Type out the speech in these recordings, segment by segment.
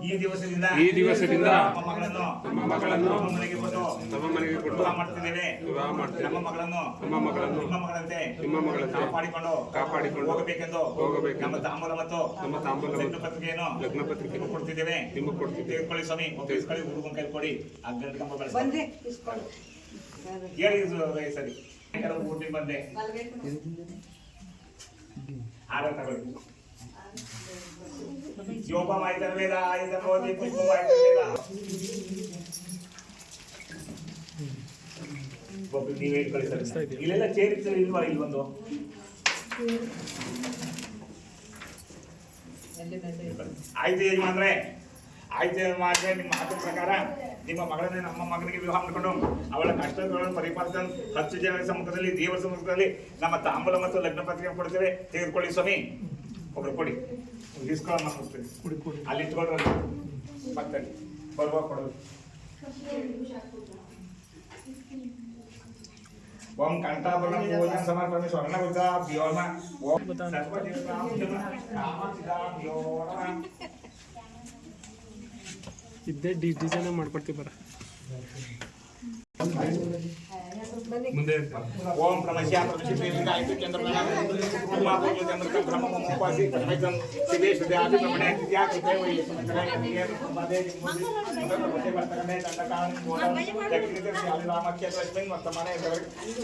ಈ ದಿವಸದಿಂದ ನಮ್ಮ ಮಗಳನ್ನು ನಮ್ಮ ಮನೆಗೆ ಕೊಟ್ಟು ಮಾಡ್ತಿದ್ದೇವೆ. ನಮ್ಮ ಮಗಳನ್ನು ನಿಮ್ಮ ಮಗಳಂತೆ ಕಾಪಾಡಿಕೊಂಡು ಹೋಗಬೇಕೆಂದು ನಮ್ಮ ತಾಂಬೂಲ ಮತ್ತು ಲಗ್ನ ಪತ್ರಿಕೆಯನ್ನು ಕೊಡ್ತಿದ್ದೇವೆ. ತೆಗೆದುಕೊಳ್ಳಿ ಸ್ವಾಮಿ, ಒಪ್ಪಿಸ್ಕೊಳ್ಳಿ, ಹುಡುಗನ ಕೈ ಕೊಡಿ. ಆ ಗಂಟು ಕಂಬ ಬಳಸಿ ಹೇಳಿ ಸರಿ. ಊಟಿ ಬಂದೆ ಆರ ತಗೊಳ್ಳಿ. ಯೋಪ ಮಾಹಿತಿ ವೇದ ಆಯುಧ ಮೋದಿ ಪುಷ್ಪ ಮಾಹಿತಿ ವೇದ ನೀವೇ ಕಳಿಸ್ತಾರೆ. ಇಲ್ಲೆಲ್ಲ ಚೇರಿತ್ತು ಇಲ್ವಾ? ಇಲ್ಲಿ ಒಂದು ಆಯ್ತು ಯಜಮಾನ್ರೆ, ಆಯ್ತು ಯಜಮಾನ್ರೆ, ನಿಮ್ಮ ಮಾತಿನ ಪ್ರಕಾರ ನಿಮ್ಮ ಮಗಳನ್ನೇ ನಮ್ಮ ಮಗನಿಗೆ ವಿವಾಹ ಮಾಡಿಕೊಂಡು ಅವಳ ಕಷ್ಟಗಳನ್ನು ಪರಿಪಾಲಿಸಲು 10 ಜನರ ಸಮ್ಮುಖದಲ್ಲಿ, ದೇವರ ಸಮ್ಮುಖದಲ್ಲಿ ನಮ್ಮ ತಾಂಬೂಲ ಮತ್ತು ಲಗ್ನ ಪತ್ರಿಕೆ ಕೊಡ್ತೇವೆ. ತೆಗೆದುಕೊಳ್ಳಿ ಸ್ವಾಮಿ. ಒಬ್ರು ಕೊಡಿ, ಇಸ್ಕೊಳ್ಳೋಣ. ಅಲ್ಲಿ ಇಟ್ಕೊಳ್ರಿ, ಪಕ್ಕದಲ್ಲಿ ಬರುವ ಕೊಡೋದು. ಓಂ ಕಂಠಾಭರಣ ಭೋಜನ ಸಮರ್ಪಣೆ ಸ್ವರ್ಣ ವ್ಯೋಮ ಓಂ ಇದ್ದೇ ಡಿಸೈನ್ ಮಾಡ್ಕೊಡ್ತೀವಿ ಬರ. ಓಂ ಪ್ರಮಶ್ಯ ಪ್ರಮಶ್ಯ ಆಯ್ತು ಕೇಂದ್ರ ಬ್ರಹ್ಮೋಪಾಸಿ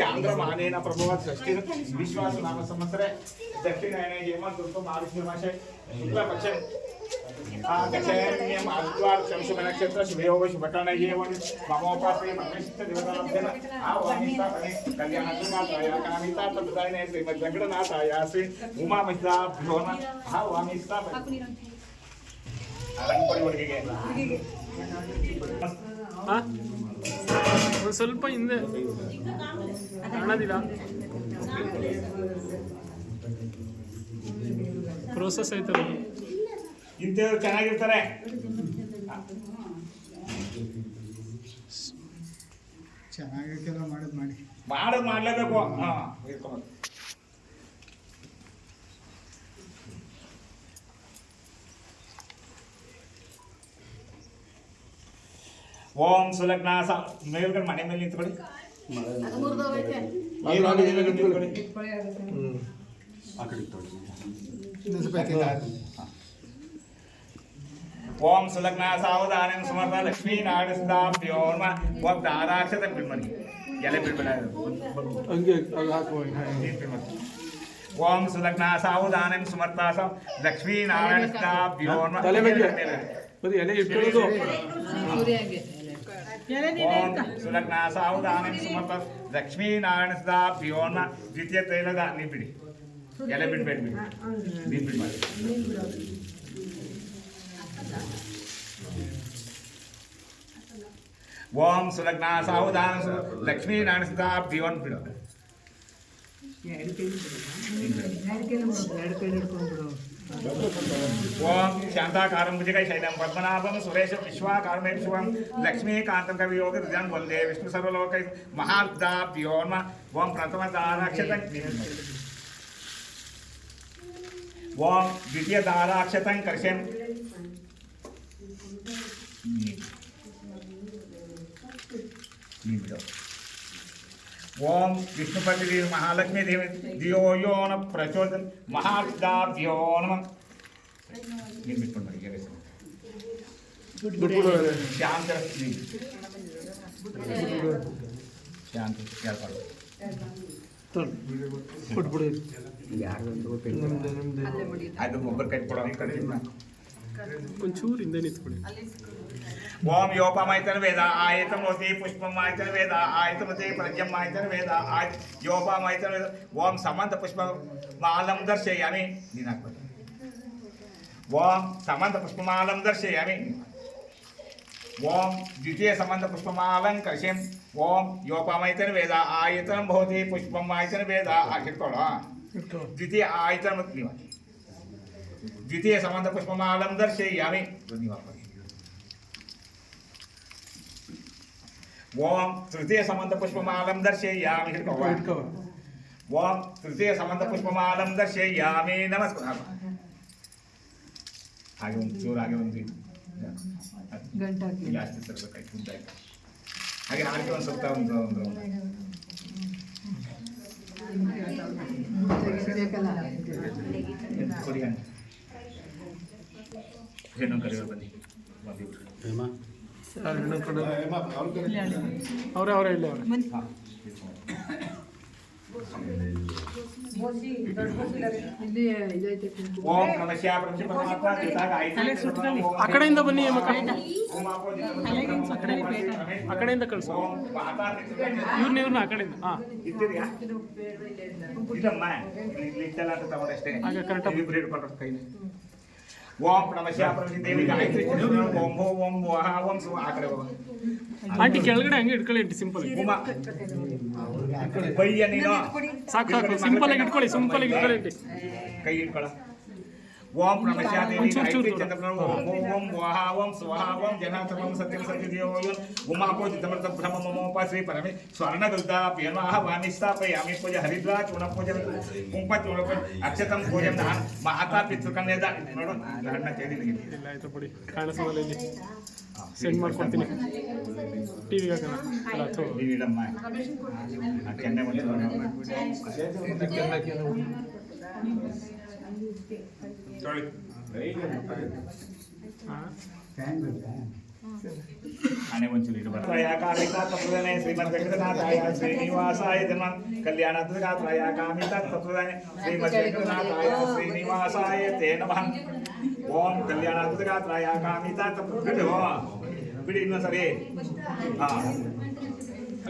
ಚಾಂದ್ರಮಾನೇನ ಪ್ರಭುವ ಷಷ್ಠಿ ವಿಶ್ವಾಸ ನಾಮ ಸಂವತ್ಸರೆ ದಕ್ಷಿಣಾಯನ ಹೇಮಂತ ಋತು ಮಾರುಷ್ಯ ಮಾಸೆ ಶುಕ್ಲ ಪಕ್ಷ दक्षिण आद्वार शंशुभ नक्षत्र शुभयोग शुभकर्ण एवं ममोपाश्रय प्रतिष्ठित देवताभ्यः आवाहितापने कल्याणसुमाताय कामिता तद्दायने श्रीमद् वेंकटनाथाय श्री उमा महिताभ्यो नमः आवाहितापने ಅರಂಪಡಿವರಿಗೆ ಒಂದು ಸ್ವಲ್ಪ ಹಿಂದೆ ಕಾಣೋದಿಲ್ಲ. ಪ್ರೋಸೆಸ್ ಆಯ್ತಲ್ಲ, ಇಂಥವ್ರು ಚೆನ್ನಾಗಿರ್ತಾರೆ. ಚೆನ್ನಾಗಿರ್ಕೆಲ್ಲ ಮಾಡೋದು ಮಾಡಲೇಬೇಕು. ಓಂ ಸುಲಗ್ನ ಮೇಲ್ಗಡೆ ಮನೆ ಮೇಲೆ ನಿಂತ್ಕೊಳ್ಳಿ. ಓಂ ಸುಲಗ್ನ ಸಾವಧಾನ ಸಮರ್ಥ ಲಕ್ಷ್ಮೀ ನಾಡಿಸ್ತಾಭ್ಯೋ ನಮಃ. ಓಂ ದಾರಾಕ್ಷತ ಬಿಡ್ಮನಿ ಎಲೆ ಬಿಡ್ಬೇಡ. ಓಂ ಸುಲಗ್ನ ಸಾವಧಾನ ಸಮರ್ಥ ಲಕ್ಷ್ಮೀ ನಾರಾಯಣಸ್ತಾಭ್ಯೋ ನಮಃ. ಎಲೆ ಇಟ್ಕೊಳ್ಳೋದು. ಓಂ ಸುಲಗ್ನ ಸಾವಧಾನ ಸಮರ್ಥ ಲಕ್ಷ್ಮೀ ನಾರಾಯಣಸ್ತಾಭ್ಯೋ ನಮಃ. ದ್ವಿತೀಯ ತೈಲದ ನೀವು ಬಿಡಿ, ಎಲೆ ಬಿಡ್ಬೇಡಿ, ನೀವು ಬಿಡ್ಬೇಡಿ. ಓಂ ಸುಲಗ್ನ ಸಾವಧಾನ ಲಕ್ಷ್ಮೀ ನಾರಾಯಣಸ್ತಾಭ್ಯೋ ಬಿಡು. ಓಂ ಶಾಂತಾಕಾರಂ ಭುಜಗೈ ಶೈಲಂ ಪದ್ಮನಾಭಂ ಸುರೇಶ ವಿಶ್ವಾಕಾರಮೇಂ ಶಿವಂ ಲಕ್ಷ್ಮೀಕಾಂತಂ ಕವಿಯೋಗ ಹೃದಯಂ ವಂದೇ ವಿಷ್ಣು ಸರ್ವಲೋಕೈ ಮಹಾದಾಭ್ಯೋ ನಮಃ. ಓಂ ಪ್ರಥಮ ದಾರಾಕ್ಷತಂ ಓಂ ದ್ವಿತೀಯ ದಾರಾಕ್ಷತಂ ಕರ್ಷಂ ಓಂ ವಿಷ್ಣುಪತಿ ಮಹಾಲಕ್ಷ್ಮೀ ದೇವಿ ದಿಯೋ ಯೋ ನ ಪ್ರಚೋದನ್ ಮಹಾವಿದ್ಯಾಭ್ಯೋ ನಮಃ. ಶಾಂತ ಶಾಂತ ಅದು ಒಬ್ಬರು ಕೈ ಕೊಡೋ ಒಂಚೂರು ಹಿಂದೆ ನಿಂತ್ಕೊಳ್ಳಿ. ಓಂ ಯೋಪಮೈತನ ವೇದ ಆಯತಮೋತಿ ಪುಷ್ಪಮೈತನ ವೇದ ಆಯತಮತಿ ಪ್ರಜ್ಞಮೈತನ ವೇದ ಯೋಪಮೈತನ ವೇದ. ಓಂ ಸಮಂತ ಪುಷ್ಪ ಮಾಲಂ ದರ್ಶಯಾಮಿ. ನೀನು ಹಾಕ್ಬೇಕು. ಓಂ ಸಮಂತ ಪುಷ್ಪಮಾಲಂ ದರ್ಶಯಾಮಿ. ಓಂ ದ್ವಿತೀಯ ಸಮಂತ ಪುಷ್ಪಮಾಲಂ ಕರ್ಷಂ. ಓಂ ಯೋಪಮೈತನ ವೇದ ಆಯತನಂ ಭವತಿ ಪುಷ್ಪಮೈತನ ವೇದ ಹಾಕಿಟ್ಕೊಳ್ಳೋ. ದ್ವಿತೀಯ ಆಯತನ ನೀವು ದ್ವಿತೀಯ ಸಮಂತ ಪುಷ್ಪಮಾಲಂ ದರ್ಶಯಾಮಿ. ಓಂ ತೃತೀಯ ಸಮಂತ ಪುಷ್ಪಮಾಲಂ ದರ್ಶಯಾಮಿ. ಓಂ ತೃತೀಯ ಸಂಬಂಧ ಪುಷ್ಪಮಾಲಂ ದರ್ಶಯಾಮಿ ನಮಸ್ಕಾರ. ಹಾಗೆ ಒಂದು ಚೂರು ಹಾಗೆ ಒಂದು ಜಾಸ್ತಿ ತರಬೇಕಾಯ್ತು ಉದ್ದಾಯ್ತು. ಹಾಗೆ ಹಾಗೆ ಒಂದು ಸ್ವಲ್ಪ ಒಂದು ಕೊಡಿ ಗಂಟೆ ಹೆಣ್ಣು ಕರೆಯೋರು ಬನ್ನಿ ಅವರೇ ಇಲ್ಲೇ ಅವ್ರೆ. ಓಂ ನಮಃ ಶಿವಾಯ ಪರಮಾತ್ಮ ಜೊತೆಗೆ ಆಯ್ತು. ಆ ಕಡೆಯಿಂದ ಬನ್ನಿ ಆ ಕಡೆಯಿಂದ ಕಳಿಸು ಇವ್ರನ್ನ ಆ ಕಡೆಯಿಂದ. ಹಾಂ ಇದ್ದೀರಿಯಾ ಇದಮ್ಮ ಇಲ್ಲಿ ಇದ್ದಲ್ಲ ಅಂತ ತಗೊಂಡಷ್ಟೇ ಹಾಗೆ ಕರೆಕ್ಟಾಗಿ ಇಬ್ಬರು ಹಿಡ್ಕೊಂಡ್ರು ಕೈಲಿ. ಓಂ ನಮಃ ಶಿವಾಯ ಪರಮಾತ್ಮ ದೇವಿ ಗಾಯತ್ರಿ ಓಂ ಓಂ ವಹ ಓಂ ಸು ಆ ಕಡೆ ಹೋಗ. ಆಂಟಿ ಕೆಳಗಡೆ ಹಂಗೆ ಇಟ್ಕೊಳ್ಳಿ ಆಂಟಿ ಸಿಂಪಲ್ ಉಮಾ ಬೈಯ ನೀನು ಸಾಕು ಸಿಂಪಲ್ ಆಗಿ ಇಟ್ಕೊಳ್ಳಿ ಆಂಟಿ. ಕೈ ಇಟ್ಕೊಳ್ಳ. ಓಂ ನಮಃ ಶಿವಾಯ ದೇವಿ ಗಾಯತ್ರಿ ಚಂದ್ರಪ್ರಭು ಓಂ ಓಂ ವಹ ಓಂ ಸ್ವಹ ಓಂ ಜನಾಥಮಂ ಸತ್ಯಂ ಸತ್ಯದೇವೋ ಉಮಾಪೋಜಿ ಸಮರ್ಥ ಬ್ರಹ್ಮ ಮಮೋಪ ಶ್ರೀ ಪರಮೇ ಸ್ವರ್ಣಗಲ್ತಾ ಪ್ರಿಯಮಾಹ ವಾಮಿ ಸ್ಥಾಪಯಾಮಿ ಪೂಜ ಹರಿದ್ರಾ ಚೂರ್ಣ ಪೂಜ ಕುಂಪ ಚೂರ್ಣ ಅಕ್ಷತಂ ಪೂಜಂ ನಾನು ಮಾತಾ ಪಿತೃಕನ್ಯದ ನೋಡು ಹಣ್ಣ ಕೇಳಿದ್ದೀನಿ. ಇಲ್ಲ ಆಯ್ತು ಬಿಡಿ ಕಾಣಿಸೋದಲ್ಲ ಇಲ್ಲಿ ಸೆಂಡ್ ಮಾಡ್ಕೊಡ್ತೀನಿ ಟಿವಿಗೆ ಹಾಕೋಣ. ಅಲ್ಲ ಥೋ ನೀಡಮ್ಮ ಕೆನ್ನೆ ಬಂದು ಆನೆ ಒಂಚೂರು ಇಡಬಾರ್ದು. ಕಾಮಿತಾ ಶ್ರೀಮದ್ ವೆಂಕಟನಾಥಾಯ ಶ್ರೀನಿವಾಸಾಯ ಜನ್ಮ ಕಲ್ಯಾಣಾಯ ಕಾಮಿತಾ ತತ್ವದಾನೆ ಶ್ರೀಮದ್ ವೆಂಕಟನಾಥಾಯ ಶ್ರೀನಿವಾಸಾಯ ತೇ ನಮಃ. ಓಂ ಕಲ್ಯಾಣಾಯ ಕಾಮಿತಾ ಬಿಡು ಬಿಡಿ ಇನ್ನೊಂದ್ಸರಿ. ಹಾಂ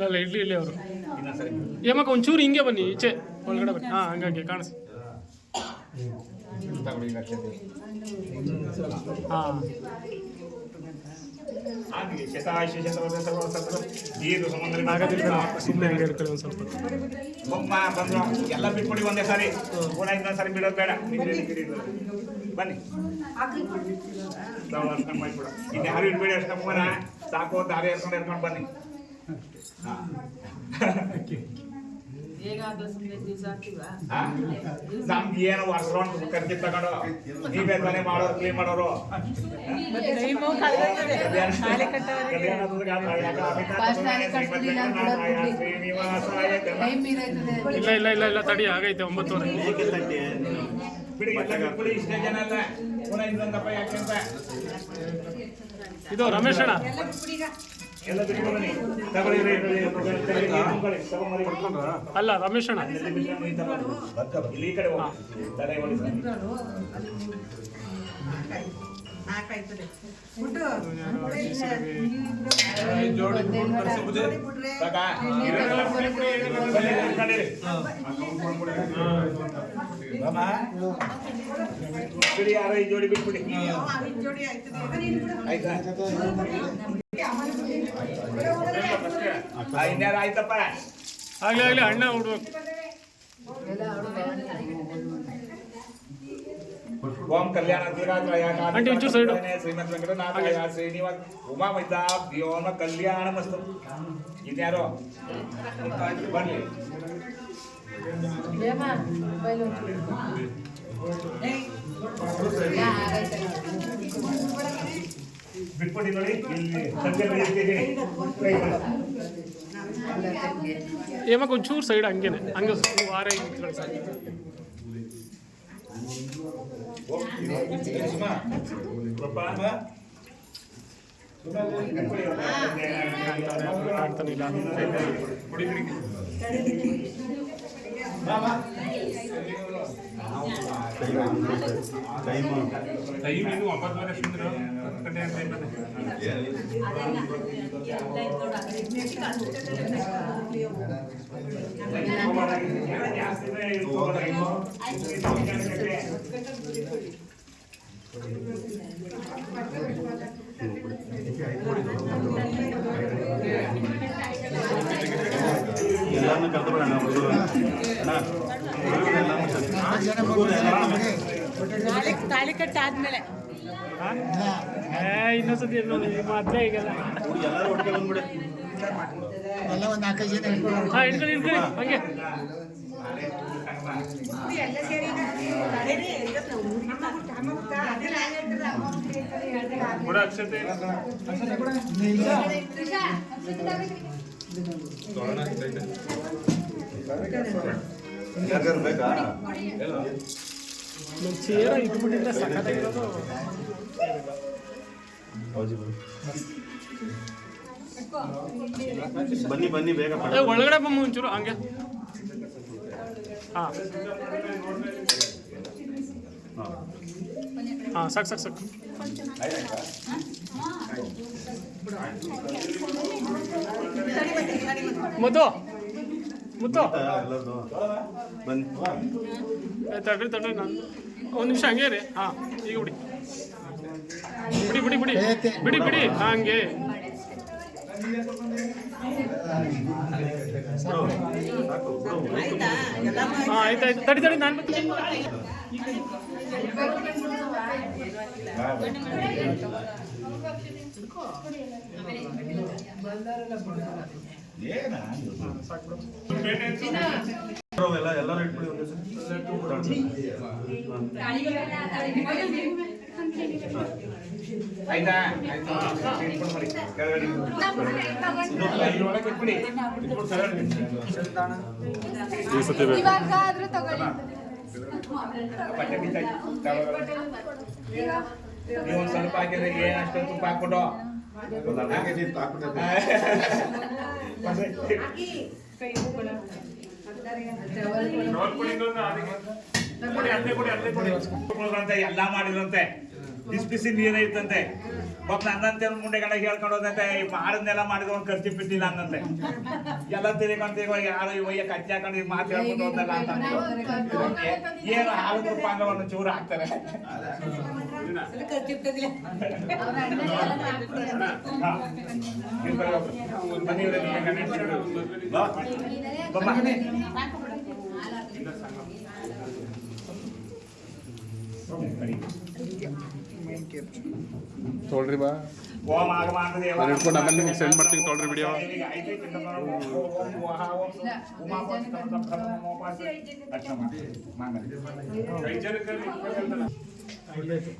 ಅಲ್ಲ ಇಲ್ಲಿ ಅವರು ಇನ್ನೊಂದ್ಸರಿ ಏಮಕ್ಕ ಒಂಚೂರು ಹಿಂಗೆ ಬನ್ನಿ ಈಚೆ ಒಳಗಡೆ ಬನ್ನಿ. ಹಾಂ ಹಂಗಾಗಿ ಕಾಣಿಸಿ. ಹಾಂ ಹಾಗೆ ಶತಾಯುಷ ಶತವರ್ಷ ನೀರು ಸಮುದ್ರ ಆಗೋದಿಲ್ಲ ಸುಮ್ಮನೆ ಹಂಗೆ ಇಟ್ಕೊಳ್ಳಿ ಒಂದು ಸ್ವಲ್ಪ. ಬೊಮ್ಮ ಬಂದ್ರು ಎಲ್ಲ ಬಿಟ್ಬಿಡಿ ಒಂದೇ ಸಾರಿ. ಕೂಡ ಇನ್ನೊಂದು ಸಾರಿ ಬಿಡೋದು ಬೇಡ. ಬನ್ನಿ ಮಾಡ್ಬಿಡ. ಇನ್ನು ಯಾರು ಇಟ್ಬೇಡಿ ಅಷ್ಟಮ್ಮನ ಸಾಕು ದಾರಿ ಎರ್ಕೊಂಡು ಬನ್ನಿ. ನಮ್ಗೆ ಏನೋ ವರ್ಷ ಕರ್ಕಿ ತಗೊಂಡು ನೀವೇ ತಾನೇ ಮಾಡೋರು ಕ್ಲೀನ್ ಮಾಡೋರು. ಇಲ್ಲ ತಡಿ ಆಗೈತೆ 9:30. ಬಿಡಿ ಇಷ್ಟೇ ಜನ ಅಲ್ಲ ಪುನಃ ಇನ್ನೊಂದಪ್ಪ ಯಾಕೆ ಅಂತ ಇದು ರಮೇಶ್ ಅಣ್ಣ ಎಲ್ಲ ಬಿಟ್ಕೊಳ್ಳಿ ತಗೊಳ್ಳಿ ಅಲ್ಲ ರಮೇಶ್ ಅಣ್ಣ ಇಲ್ಲಿ ಈ ಕಡೆ ಹೋಗಿ ತಲೆ ಬಿಡಿ ಯಾರೋ ಈ ಜೋಡಿ ಬಿಟ್ಬಿಡಿ ಆಯ್ತಾ. ಇನ್ಯಾರು ಆಯ್ತಪ್ಪ ಆಗ್ಲಿ ಅಣ್ಣ ಹುಡ್ಬೇಕು. ಓಂ ಕಲ್ಯಾಣ ಆಂಟಿ ಒಂಚೂರು ಸೈಡು. ಶ್ರೀಮದ್ ವೆಂಕಟನಾಥಾಯ ಶ್ರೀನಿವಾಸ ಉಮಾ ಮೈತಾ ವ್ಯೋಮ ಕಲ್ಯಾಣ ಮಸ್ತು. ಇನ್ಯಾರೋ ಬರ್ಲಿ ಬಿಟ್ಬಿಡಿ ನೋಡಿ ಇಲ್ಲಿ ಏಮಕ್ಕ ಒಂಚೂರು ಸೈಡ್ ಹಂಗೇನೆ ಹಂಗೆ ವಾರ ಹಿಂಗೆ ಕಾಣ್ತಾನಿಲ್ಲ. ಟೈಮ್ ಇದು 9:30 ಸುಂದರ 10 ಗಂಟೆ ಎಲ್ಲರನ್ನು ಕರೆದು ಬಿಡೋಣ ತಾಳಿ ಕಟ್ಟಾದ್ಮೇಲೆ ಇನ್ನೊಂದ್ಸತಿ ಮಾತ್ರ ಈಗೆಲ್ಲ ಎಲ್ಲರೂ ಒಟ್ಟಿಗೆ ಬಂದ್ಬಿಡಿ. ಎಲ್ಲ ಒಂದು 4 ಜನ ಹಾಂ ಇಟ್ಕೊಳ್ಳಿ ಹಂಗೆ ಕೂಡ ಅಕ್ಷತೆ ಯಾರಿಗಾರು ಬೇಕಾ ಚೇರ ಇಟ್ಬಿಟ್ಟಿದ್ರೆ ಸಖತ್ತಾಗಿರೋದು. ಹೌದು ಬನ್ನಿ ಬನ್ನಿ ಬೇಗ ಏ, ಒಳಗಡೆ ಬಮ್ಮ ಒಂಚೂರು ಹಂಗೆ. ಹಾಂ ಹಾಂ ಸಾಕು ಸಾಕು ಸಾಕು. ಮುದ್ದು ಮುದ್ದು ಎಲ್ಲರದು ಬನ್ನಿ ತಡ್ರಿ ತಡ್ರಿ ನಾನು ಒಂದು ನಿಮಿಷ ಹಂಗೆ ರೀ. ಹಾಂ ಈಗ ಬಿಡಿ ಬಿಡಿ ಬಿಡಿ ಬಿಡಿ ಬಿಡಿ ಬಿಡಿ ಹಂಗೆ. ಹಾಂ ಆಯ್ತಾಯ್ತು ತಡಿ ತಡಿ ನಾನು ಎಲ್ಲ ಎಲ್ಲರೂ ಇಟ್ಬಿಡಿ ಒಂದೇ ಆಯ್ತಾ ಇಟ್ಕೊಂಡು ಮಾಡಿ ಕೆಳಗಡೆ ಇದ್ರೊಳಗೆ ಇಟ್ಬಿಡಿ ಇಟ್ಕೊಂಡು ಕೆಳಗಡೆ ಇವಾಗಾದ್ರೂ ತಗೊಳ್ಳಿ. ಬಟ್ಟೆ ಬಿದ್ದಾಯ್ತು ನೀವು ಒಂದು ಸ್ವಲ್ಪ ಹಾಕಿದ್ರೆ ಏನು ಅಷ್ಟೊಂದು ತುಪ್ಪ ಹಾಕ್ಬಿಟ್ಟು ಎಲ್ಲ ಮಾಡಿದ್ರಂತೆ ಬಿಸಿ ಬಿಸಿ ನೀರೇ ಇತ್ತಂತೆ. ಪಾಪ ನನ್ನಂತೆ ಮುಂಡೆ ಗಂಡ ಹೇಳ್ಕೊಂಡು ಹೋದಂತೆ ಮಾಡಿದ್ನೆಲ್ಲ ಮಾಡಿದ್ರು ಒಂದು ಖರ್ಚು ಬಿಟ್ಟಿಲ್ಲ ಅನ್ನಂತೆ. ಎಲ್ಲ ತಿರ್ಕೊಂಡು ಯಾರು ಇವಯ್ಯ ಕಚ್ಚಿ ಹಾಕೊಂಡು ಈಗ ಮಾತು ಹೇಳ್ಕೊಂಡು ಹೋದಲ್ಲ ಅಂತ ಏನು ಹಾಲು ತುಪ್ಪ ಅಂದ್ರೆ ಒಂದು ಚೂರು ಹಾಕ್ತಾರೆ. ತೊಗೊಳ್ರಿ ಬಾ ಓಂ ಆಗಮಾನ ದೇವ ನಾನು ಹಿಡ್ಕೊಂಡು ಆಮೇಲೆ ನಿಮ್ಗೆ ಸೆಂಡ್ ಮಾಡ್ತೀನಿ ತೊಗೊಳ್ರಿ ವಿಡಿಯೋ.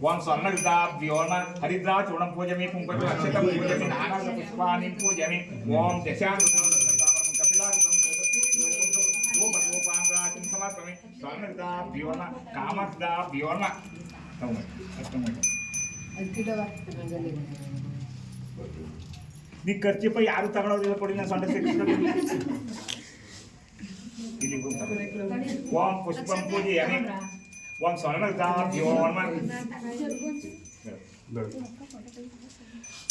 ಓಂ ಸ್ವರ್ಣವಿದ್ಯಾಭ್ಯೋರ್ಮ ಹರಿದ್ರಾ ಚೂರ್ಣಂ ಪೂಜಮಿ ಕುಂಕುಮ ಅಕ್ಷತಂ ಪೂಜಮಿ ನಾನಾದ ಪುಷ್ಪಾಣಿ ಪೂಜಮಿ ಓಂ ದಶಾಂಕೃತಂ ಕಪಿಲಾಕೃತಂ ಗೋಪಗೋಪಾಂಗಾತಿಂ ಸಮರ್ಪಮಿ ಸ್ವರ್ಣವಿದ್ಯಾಭ್ಯೋರ್ಮ ಕಾಮವಿದ್ಯಾಭ್ಯೋರ್ಮ ನೀ ಖರ್ಚಿಪ್ಪ ಯಾರು ತಗೊಳೋದಿಲ್ಲ ಕೊಡಿ ನಾನು ಸೊಂಡೆ ಇಲ್ಲಿ ಓಂ ಪುಷ್ಪಂ ಪೂಜೆಯಾಮಿ ಓಂ ಸ್ವರ್ಣವಿದ್ಯಾಭ್ಯೋರ್ಮ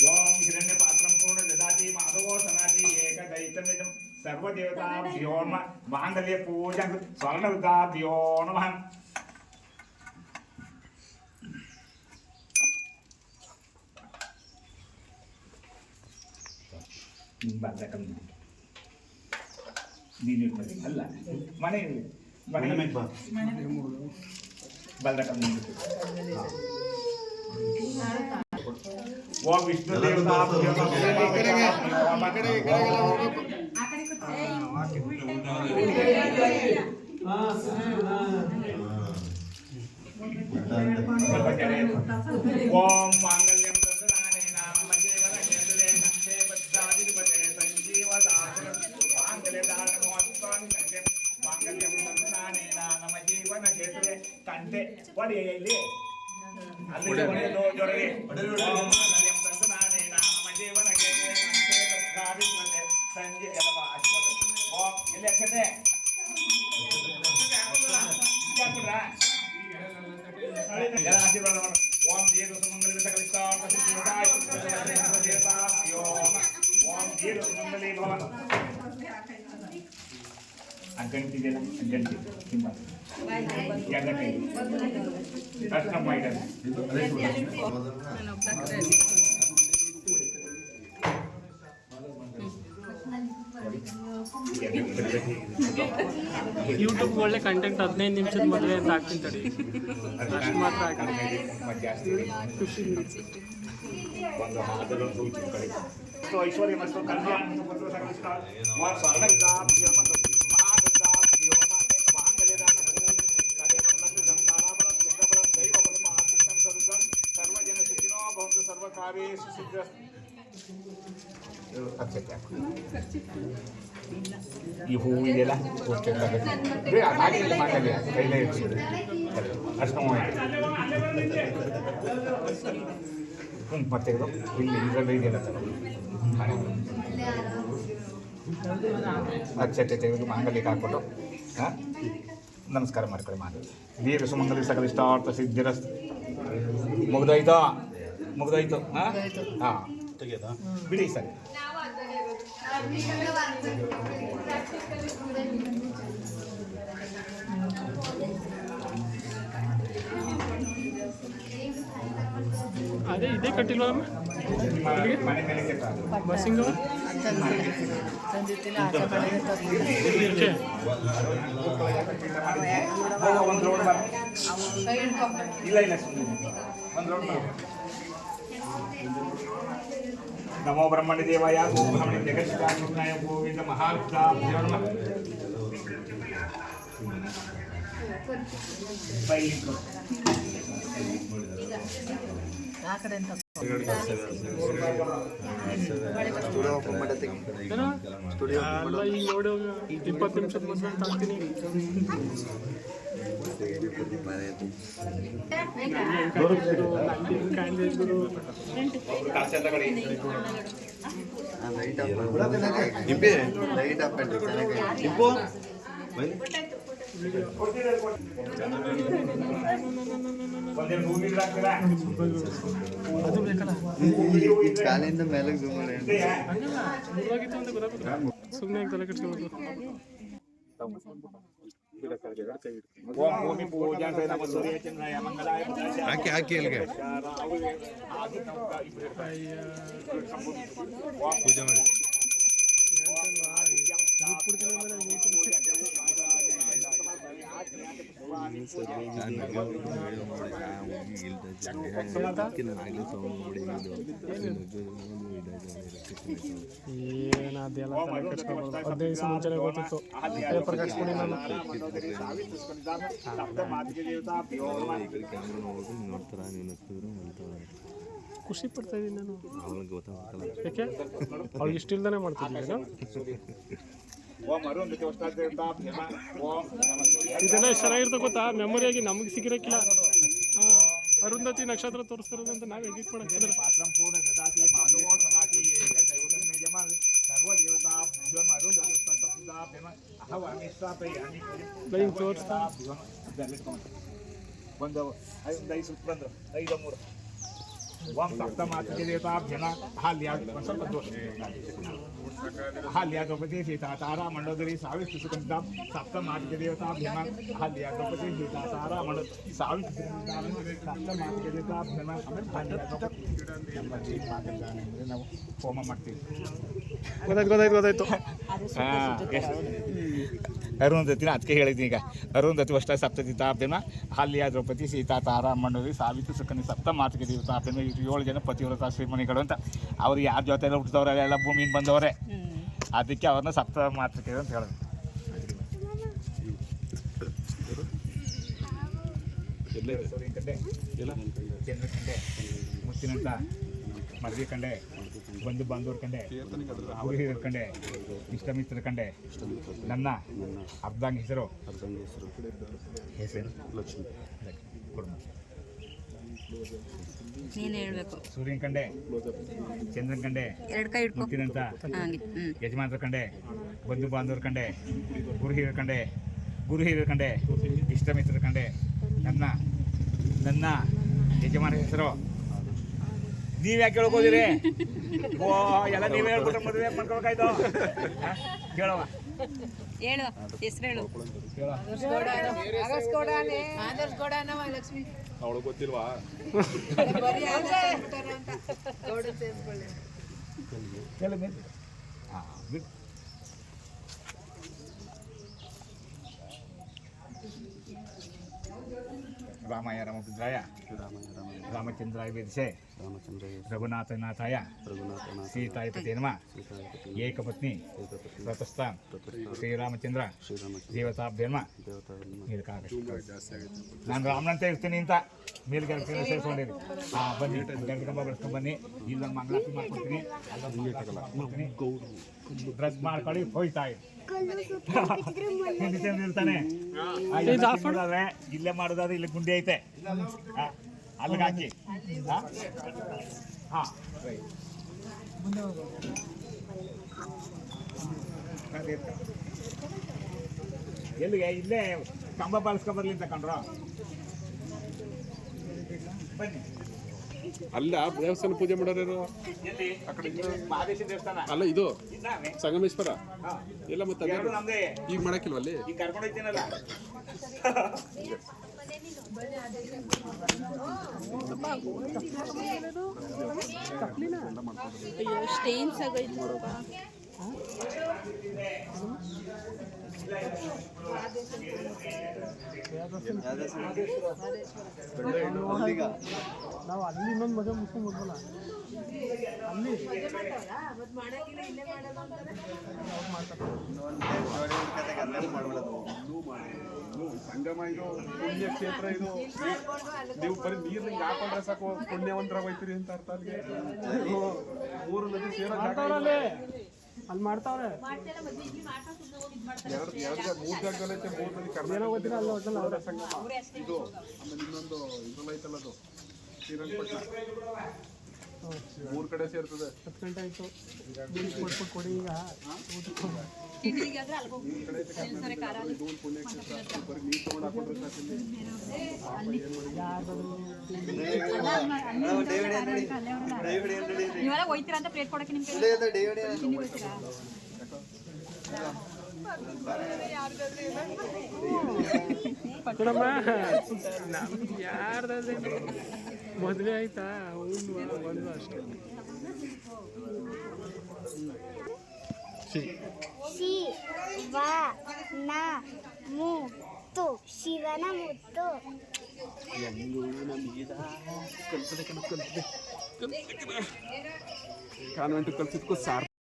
ಓಂ ಹಿರಣ್ಯ ಪಾತ್ರಂ ಪೂರ್ಣ ದದಾತಿ ಮಾಧವೋ ಸನಾತಿ ಏಕದೈತಮಿದಂ ಸರ್ವದೇವತಾಭ್ಯೋರ್ಮ ಮಾಂಗಲ್ಯ ಪೂಜಾ ಸ್ವರ್ಣವಿದ್ಯಾಭ್ಯೋ ನಮಃ. ನೀನು ಅಲ್ಲ ಮನೆ ಮನೆ ಬಲ್ದಕಂ ಓ ವಿಷ್ಣು ದೇವತಾ ಓಂ ಮಾಂಗಲ್ಯಂ ತಂದನಾನೇನ ಮಮ ಜೀವನ ಕೇತುರೇ ಕಂಠೆ ಬದ್ಧಾದಿಪತೆ ಸಂಜೀವದಾಸನ ಮಾಂಗಲ್ಯದಾನ ಮಹತ್ವಾನ್ ಕಂಠೆ ಮಾಂಗಲ್ಯಂ ತಂದನಾನೇನ ನಮ ಜೀವನ ಕೇತುರೇ ಕಂಠೆ ಒಡೆಯ ಇಲ್ಲಿ ಅಲ್ಲಿ ಒಡೆಯಲು ಜೊರಗೆ ಓಂ ಮಾಂಗಲ್ಯಂ ತಂದನಾನೇನ ನಮ ಜೀವನ ಕೇತುರೇ ಕಂಠೆ ಬದ್ಧಾದಿಪತೆ ಸಂಜೀ ಎಲ್ಲವ ಆಶೀರ್ವಾದ. ಓಂ ಎಲ್ಲಿ ಅಕ್ಷತೆ ಆಶೀರ್ವಾದ ಮಾಡ. ಓಂ ಜೀರು ಸುಮಂಗಲಿ ಸಕಲಿಷ್ಟಾರ್ಥ ಸಿದ್ಧಿದಾಯ ದೇವತಾಭ್ಯೋ ನಮಃ. ಓಂ ಜೀರು ಸುಮಂಗಲಿ ಭವ. ಅಗ್ಗಂಟಿದೆಯಲ್ಲ ಅಗ್ಗಂಟಿ ತುಂಬ ಎಗಟೆ ಕಷ್ಟಮ್ಮ ಇದೆ. ಯೂಟ್ಯೂಬ್ ಒಳ್ಳೆ ಕಂಟೆಂಟ್ 15 ನಿಮಿಷದ ಮದುವೆ ಅಂತ ಹಾಕ್ತೀನಿ ತಡಿ ಅಷ್ಟು ಮಾತ್ರ ಹಾಕಿ ಜಾಸ್ತಿ ಒಂದು ಹಾದರೊಂದು ಕಡೆ ಐಶ್ವರ್ಯ ಮತ್ತು ಕಲ್ಯಾಣ ಪುತ್ರ ಸಕಲಿಷ್ಟ ಓಂ ಸ್ವರ್ಣವಿದ್ಯಾಭ್ಯೋ ಮತ್ತು ಮಹಾವಿದ್ಯಾಭ್ಯೋ ಮಾಂಗಲ್ಯದಾನ ಕಾರ್ಯೇಷು ಸಿದ್ಧ ಅಕ್ಷತೆ ಈ ಹೂವು ಇದೆಲ್ಲ ಹಾಗೆ ಮಾತಾಡಿ ಕೈಲೇ ಇರ್ತೀವಿ ಅಷ್ಟು ಮತ್ತೆ ಇಲ್ಲಿ ಇದರಲ್ಲಿ ಇದೆಯಲ್ಲ ಅಕ್ಷತೆ ತೆಗೆದು ಮಾಂಗಲ್ಯಕ್ಕೆ ಹಾಕ್ಬಿಟ್ಟು ಹಾಂ ನಮಸ್ಕಾರ ಮಾಡ್ಕೊಳ್ಳಿ ಮಾಡಿ ವೀರ ಸುಮಂಗಲಿ ಸಕಲ ಇಷ್ಟಾರ್ಥ ಸಿದ್ಧಿರಸ್ತು ಮುಗ್ದೋಯ್ತು ಹಾಂ ಹಾಂ ತೆಗೆಯೋದಾ ಬಿಡಿ ಸರ್ ಅದೇ ಇದೇ ಕಟ್ಟಿಲ್ವಾ ಮನೆ ಮೇಲೆ ಬಸ್ಸಿಂಗ್ ಒಂದು ರೋಡ್ ಇಲ್ಲ ಒಂದು ರೋಡ್ ನಮೋ ಬ್ರಹ್ಮಣ್ಯ ದೇವಾಯ ಬ್ರಹ್ಮಣ್ಯ ಜಗತ್ಕಾಯ ಗೋವಿಂದ ಮಹಾಭ್ಯಾಭ್ಯೋ ನಮಃ ಅಲ್ಲ ಈಗ ನೋಡಿ 20 ನಿಮಿಷದ ಮದುವೆ ಅಂತ ಅಂತೀನಿ ಅದು ಬೇಕಲ್ಲ ಕಾಲಿಂದ ಮೇಲೆ ಮುಳುವಾಗಿತ್ತು ಅಂತ ಗೊತ್ತಾಗುತ್ತೆ ಸುಮ್ಮನೆ ತಲೆ ಕೆಡ್ಸ್ಕೊಬೇಕು ಓಂ ಭೂಮಿ ಪೂಜಾಂತೆ ನಮಃ ಸೂರ್ಯಚಂದ್ರಾಯ ಮಂಗಲಾಯ ಹಾಕಿ ಅಲ್ಲಿಗೆ ಪೂಜೆ ಮಾಡಿ ಏನದೆಲ್ಲ ತಲೆ ಕೆಡ್ಸ್ಕೊಬಾರ್ದು 15 ದಿವಸ ಮುಂಚೆನೇ ಗೊತ್ತಿತ್ತು ಪೇಪರ್ ಕಟ್ಸ್ಕೊಂಡು ನಾನು ಖುಷಿ ಪಡ್ತಾ ಇದ್ದೀನಿ ನಾನು ಯಾಕೆ ಅವ್ಳಿಗೆ ಇಷ್ಟ ಇಲ್ದಾನೆ ಮಾಡ್ತಿದ್ದೀನಿ ಇದೆಲ್ಲ ಎಷ್ಟು ಚೆನ್ನಾಗಿರುತ್ತೆ ಗೊತ್ತಾ ಮೆಮೊರಿಯಾಗಿ ನಮಗೆ ಸಿಗಿರಕ್ಕಿಲ್ಲ ಅರುಂಧತಿ ನಕ್ಷತ್ರ ತೋರಿಸ್ತಿರೋದು ಅಂತ ನಾವು ಎಡಿಟ್ ಮಾಡಕ್ಕಿದ್ರೆ ಹಿಂಗೆ ತೋರಿಸ್ತಾ ಒಂದು 5 ಸುತ್ತು ಬಂದರು 5 3 ಓಂ ಸಪ್ತಮಾತೃಕೆ ದೇವತಾಭ್ಯಮ ಅಹಲ್ಯಾದ ಸ್ವಲ್ಪ ದೋಷ ಅಹಲ್ಯಾದ್ರೌಪದಿ ಸೀತಾ ತಾರಾ ಮಂಡೋದರಿ ಸಾವಿಷ್ಟು ಸುಗಂಧ ಸಪ್ತಮಾತೃಕೆ ದೇವತಾಭ್ಯಮ ಅಹಲ್ಯಾದ್ರೌಪದಿ ಸೀತಾ ತಾರಾ ಮಂಡೋ ಸಾವಿಷ್ಟು ಸಪ್ತಮಾತೃಕೆ ದೇವತಾಭ್ಯಮ ಅಹಲ್ಯಾದ್ರೌಪದಿ ನಾವು ಹೋಮ ಮಾಡ್ತೀವಿ ಗೊತ್ತಾಯ್ತು ಅರುಂಧತಿನ ಅದಕ್ಕೆ ಹೇಳಿದ್ದೀನಿ ಈಗ ಅರುಂಧತಿ ಅಷ್ಟ ಸಪ್ತದಿತಾಭ್ಯಮ ಅಹಲ್ಯ ದ್ರೌಪದಿ ಸೀತಾ ತಾರಾ ಮಂಡೋದರಿ ಸಾವಿತು ಸುಕನ್ಯಾ ಸಪ್ತಮಾತೃಕೆ ದೇವತಾಭ್ಯಮ 7 ಜನ ಪತಿವ್ರತ ಶ್ರೀಮಣಿಗಳು ಅಂತ ಅವ್ರು ಯಾರ ಜೊತೆ ಎಲ್ಲ ಹುಟ್ಟಿದವ್ರೆ ಎಲ್ಲ ಭೂಮಿಯಿಂದ ಬಂದವರೇ ಅದಕ್ಕೆ ಅವ್ರನ್ನ ಸಪ್ತ ಮಾತೃಕೆ ಅಂತ ಹೇಳೋದು ಸೂರ್ಯನ ಕಂಡೆ ಚಂದ್ರ ಕಂಡೆ ಮುತ್ತಿನಂತ ಮದುವೆ ಕಂಡೆ ಬಂಧು ಬಾಂಧವ್ರ ಕಂಡೆ ಅವ್ರ ಹಿರಿಯರ ಕಂಡೆ ಇಷ್ಟ ಮಿತ್ರ ಕಂಡೆ ನನ್ನ ಅರ್ಧಾಂಗ ಹೆಸರು ಲಕ್ಷ್ಮಿ ನೀನು ಹೇಳ್ಬೇಕು ಸೂರ್ಯನ ಕಂಡೆ ಚಂದ್ರನ ಕಂಡೆ ಎರಡು ಕೈ ಇಟ್ಕೊ ಮುತ್ತಿನಂತ ಹಾಗೆ ಯಜಮಾನ್ರ ಕಂಡೆ ಬಂಧು ಬಾಂಧವ್ರ ಕಂಡೆ ಗುರು ಹಿರಿಯರ ಕಂಡೆ ಇಷ್ಟ ಮಿತ್ರ ಕಂಡೆ ನನ್ನ ಯಜಮಾನ ಹೆಸರು ನೀವ್ ಯಾಕೆ ಕೇಳ್ಕೋದಿರಿ ಓ ಎಲ್ಲ ನೀವೇ ಹೇಳ್ಬಿಟ್ರೆ ಮದುವೆ ಮಾಡ್ಕೊಬೇಕಾಯ್ತು ಕೇಳವ ಹೇಳು ಹೆಸರು ಹೇಳು ಅವಳು ಗೊತ್ತಿಲ್ವಾ ಹೇಳು ಹಾಂ ಬಿಡು ರಾಮಾಯ ರಾಮಚಂದ್ರಾಯ ರಾಮಚಂದ್ರಾಯ ವೇದಿಸೆ ರಘುನಾಥನಾಥಾಯ ಸೀತಾಯಪತಿ ನಮ ಏಕಪತ್ನಿ ವ್ರತಸ್ಥಾನ್ ಶ್ರೀರಾಮಚಂದ್ರ ದೇವತಾಭ್ಯ ನಮ ನಾನು ರಾಮನಂತೆ ಇರ್ತೀನಿ ಅಂತ ಮೇಲ್ಗೆ ಸೇರಿಸ್ಕೊಂಡಿರಿ. ಹಾಂ ಬನ್ನಿ, ಗಂಟೆ ಕಂಬ ಬೆಳೆಸ್ಕೊಂಡು ಬನ್ನಿ. ಇಲ್ಲೊಂದು ಮಂಗಳಾರತಿ ಮಾಡ್ಕೊಡ್ತೀನಿ, ಅಲ್ಲೊಂದು ಡ್ರೆಸ್ ಮಾಡ್ಕೊಳ್ಳಿ, ಹೋಯ್ತಾ ಇರ್ತಾನೆ. ಇಲ್ಲೇ ಮಾಡೋದಾದ್ರೆ ಇಲ್ಲಿ ಗುಂಡಿ ಐತೆ, ಅಲ್ಲಿಗೆ ಹಾಕಿ. ಹಾಂ ಎಲ್ಲಿಗೆ? ಇಲ್ಲೇ ಕಂಬ ಬಾಳಿಸ್ಕೊಂಬರ್ಲಿ ಅಂತ ಕಂಡ್ರು. ಬನ್ನಿ. ಅಲ್ಲ ದೇವಸ್ಥಾನ ಪೂಜೆ ಮಾಡೋರು ಎಲ್ಲಿ? ಮಹಾದೇಶಿ ದೇವಸ್ಥಾನ ಅಲ್ಲ, ಇದು ಇದ್ದಾವೆ. ಸಂಗಮೇಶ್ವರ ಎಲ್ಲ ಮತ್ತೆ ಅದೇ ಎರಡು ನಮ್ದೇ. ಈಗ ಮಾಡಕ್ಕಿಲ್ವ ಅಲ್ಲಿ? ಈಗ ಕರ್ಕೊಂಡು ಹೋಗ್ತೀನಲ್ಲ. ಅಯ್ಯೋ ಸ್ಟೇನ್ಸ್ ಆಗೋಯ್ತು. ನಾವು ಅಲ್ಲಿ ಇನ್ನೊಂದು ಮದುವೆ ಮುಗಿಸ್ಕೊಂಡು ಬಂದಲ್ಲ ಅಲ್ಲಿ ಸಂಗಮ ಇದು ಪುಣ್ಯ ಕ್ಷೇತ್ರ. ಇದು ನೀವು ಬರೀ ನೀರು ಹಿಂಗೆ ಹಾಕೊಂಡ್ರೆ ಸಾಕು ಪುಣ್ಯವಂತರ ಹೋಯ್ತೀರಿ ಅಂತ ಅರ್ಥ. ಅಲ್ಲಿಗೆ ಮೂರು ನದಿ ಸೇರೋ ಜಾಗ ಮಾಡ್ತಾವ್ರಲ್ಲಿ, ಅಲ್ಲಿ ಮಾಡ್ತಾವ್ರೆ. ಮೂರು ಜಾಗದಲ್ಲಿ ಐತೆ. ಮೂರು ನದಿ ಏನೋ ಗೊತ್ತಿಲ್ಲ, ಅಲ್ಲಿ ಹೋಟೆಲ್ ಕರ್ನಾಟಕ ಸಂಗಮ ಇದು. ಆಮೇಲೆ ಇನ್ನೊಂದು ಇದ್ರಲ್ಲಿ ಐತಲ್ಲ, ಅದು ಶ್ರೀರಂಗಪಟ್ಟಣ. 3 ಕಡೆ ಸೇರ್ತದೆ. 10 ಗಂಟೆ ಆಯ್ತು. ಕೊಟ್ಬಿಟ್ಟು ಕೊಡಿ ಈಗ. ಇದು ಪುಣ್ಯ ಕ್ಷೇತ್ರ. ಬರೀ ನೀರು ತಗೊಂಡು ಹಾಕೊಂಡ್ರೆ ಸಾಕು. ನೀವೆಲ್ಲ ಹೋಯ್ತೀರಾ ಅಂತ ಪ್ಲೇಟ್ ಕೊಡಕ್ಕೆ ನಿಮ್ಗೆ ಕೊಡಮ್ಮ. ನಮ್ಗೆ ಯಾರ್ದಾದ್ರೆ ಮದುವೆ ಆಯ್ತಾ ಒಂದು ಬಂದು ಅಷ್ಟೇ. ಶಿವನ ಮುತ್ತು, ಶಿವನ ಮುತ್ತು. Convent ಕಲ್ಸಿದ್ಕೂ sir